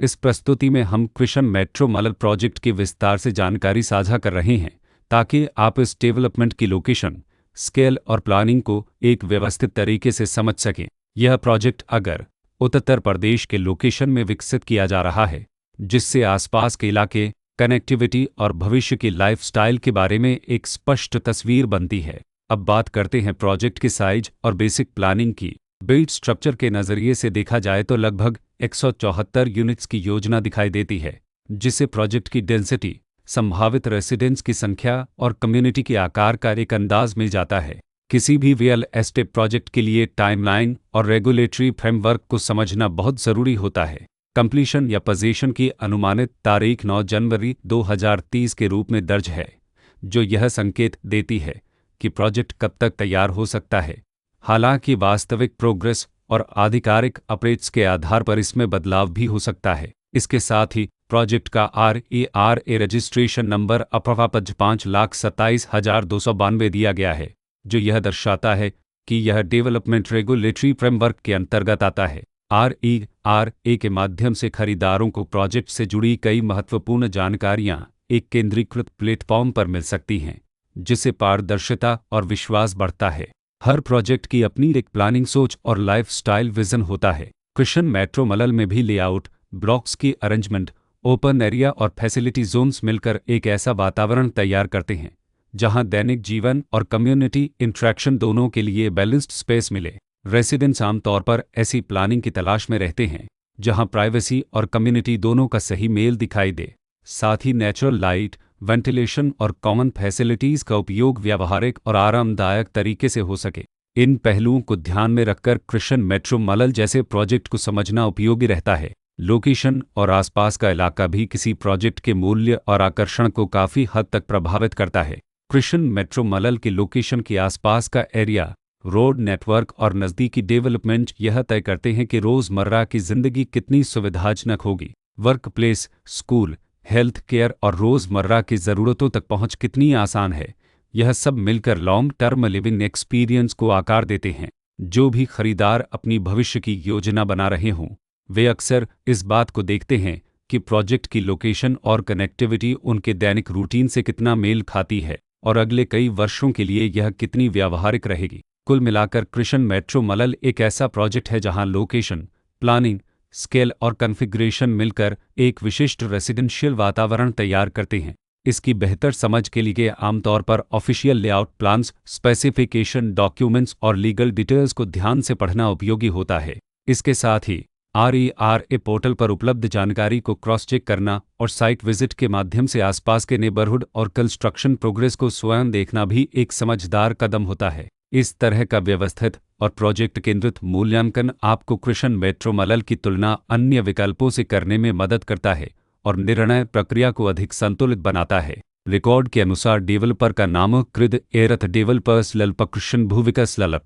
इस प्रस्तुति में हम कृष्ण मेट्रो मलल प्रोजेक्ट की विस्तार से जानकारी साझा कर रहे हैं ताकि आप इस डेवलपमेंट की लोकेशन, स्केल और प्लानिंग को एक व्यवस्थित तरीके से समझ सकें। यह प्रोजेक्ट अगर उत्तर प्रदेश के लोकेशन में विकसित किया जा रहा है, जिससे आसपास के इलाके, कनेक्टिविटी और भविष्य की लाइफस्टाइल के बारे में एक स्पष्ट तस्वीर बनती है। अब बात करते हैं प्रोजेक्ट की साइज और बेसिक प्लानिंग की। बिल्ड स्ट्रक्चर के नज़रिए से देखा जाए तो लगभग 174 यूनिट्स की योजना दिखाई देती है, जिससे प्रोजेक्ट की डेंसिटी, संभावित रेसिडेंट्स की संख्या और कम्युनिटी के आकार का एक अंदाज मिल जाता है। किसी भी रियल एस्टेट प्रोजेक्ट के लिए टाइमलाइन और रेगुलेटरी फ्रेमवर्क को समझना बहुत ज़रूरी होता है। कंप्लीशन या पोजीशन की अनुमानित तारीख 9 जनवरी 2030 के रूप में दर्ज है, जो यह संकेत देती है कि प्रोजेक्ट कब तक तैयार हो सकता है। हालांकि वास्तविक प्रोग्रेस और आधिकारिक अपडेट्स के आधार पर इसमें बदलाव भी हो सकता है। इसके साथ ही प्रोजेक्ट का RERA रजिस्ट्रेशन नंबर अप्रवापज 5,27,292 दिया गया है, जो यह दर्शाता है कि यह डेवलपमेंट रेगुलेटरी फ्रेमवर्क के अंतर्गत आता है। RERA के माध्यम से खरीदारों को प्रोजेक्ट से जुड़ी कई महत्वपूर्ण जानकारियां एक केंद्रीकृत प्लेटफॉर्म पर मिल सकती हैं, जिससे पारदर्शिता और विश्वास बढ़ता है। हर प्रोजेक्ट की अपनी एक प्लानिंग सोच और लाइफस्टाइल विजन होता है। कृष्ण मेट्रो मलल में भी लेआउट, ब्लॉक्स की अरेंजमेंट, ओपन एरिया और फैसिलिटी जोन्स मिलकर एक ऐसा वातावरण तैयार करते हैं जहां दैनिक जीवन और कम्युनिटी इंटरेक्शन दोनों के लिए बैलेंस्ड स्पेस मिले। रेसिडेंट्स आमतौर पर ऐसी प्लानिंग की तलाश में रहते हैं जहां प्राइवेसी और कम्युनिटी दोनों का सही मेल दिखाई दे। साथ ही नेचुरल लाइट, वेंटिलेशन और कॉमन फैसिलिटीज़ का उपयोग व्यावहारिक और आरामदायक तरीके से हो सके। इन पहलुओं को ध्यान में रखकर कृष्ण मेट्रो मलल जैसे प्रोजेक्ट को समझना उपयोगी रहता है। लोकेशन और आसपास का इलाका भी किसी प्रोजेक्ट के मूल्य और आकर्षण को काफ़ी हद तक प्रभावित करता है। कृष्ण मेट्रो मलल के लोकेशन के आसपास का एरिया, रोड नेटवर्क और नज़दीकी डेवलपमेंट यह तय करते हैं कि रोज़मर्रा की ज़िंदगी कितनी सुविधाजनक होगी। Work place, school, health care और रोज़मर्रा की ज़रूरतों तक पहुंच कितनी आसान है। यह सब मिलकर लॉन्ग टर्म लिविंग एक्सपीरियंस को आकार देते हैं। जो भी खरीदार अपनी भविष्य की योजना बना रहे हों, वे अक्सर इस बात को देखते हैं कि प्रोजेक्ट की लोकेशन और कनेक्टिविटी उनके दैनिक रूटीन से कितना मेल खाती है और अगले कई वर्षों के लिए यह कितनी व्यावहारिक रहेगी। कुल मिलाकर कृष्ण मेट्रो मलल एक ऐसा प्रोजेक्ट है जहां लोकेशन, प्लानिंग, स्केल और कॉन्फ़िगरेशन मिलकर एक विशिष्ट रेसिडेंशियल वातावरण तैयार करते हैं। इसकी बेहतर समझ के लिए आमतौर पर official layout plans, specification documents और लीगल डिटेल्स को ध्यान से पढ़ना उपयोगी होता है। इसके साथ ही RERA पोर्टल पर उपलब्ध जानकारी को क्रॉस चेक करना और साइट विजिट के माध्यम से आसपास के नेबरहुड और कंस्ट्रक्शन प्रोग्रेस को स्वयं देखना भी एक समझदार कदम होता है। इस तरह का व्यवस्थित और प्रोजेक्ट केंद्रित मूल्यांकन आपको कृष्ण मेट्रो मलल की तुलना अन्य विकल्पों से करने में मदद करता है और निर्णय प्रक्रिया को अधिक संतुलित बनाता है। रिकॉर्ड के अनुसार डेवलपर का नाम कृद एरथ डेवलपर्स लल्प कृष्ण भूविकस ललप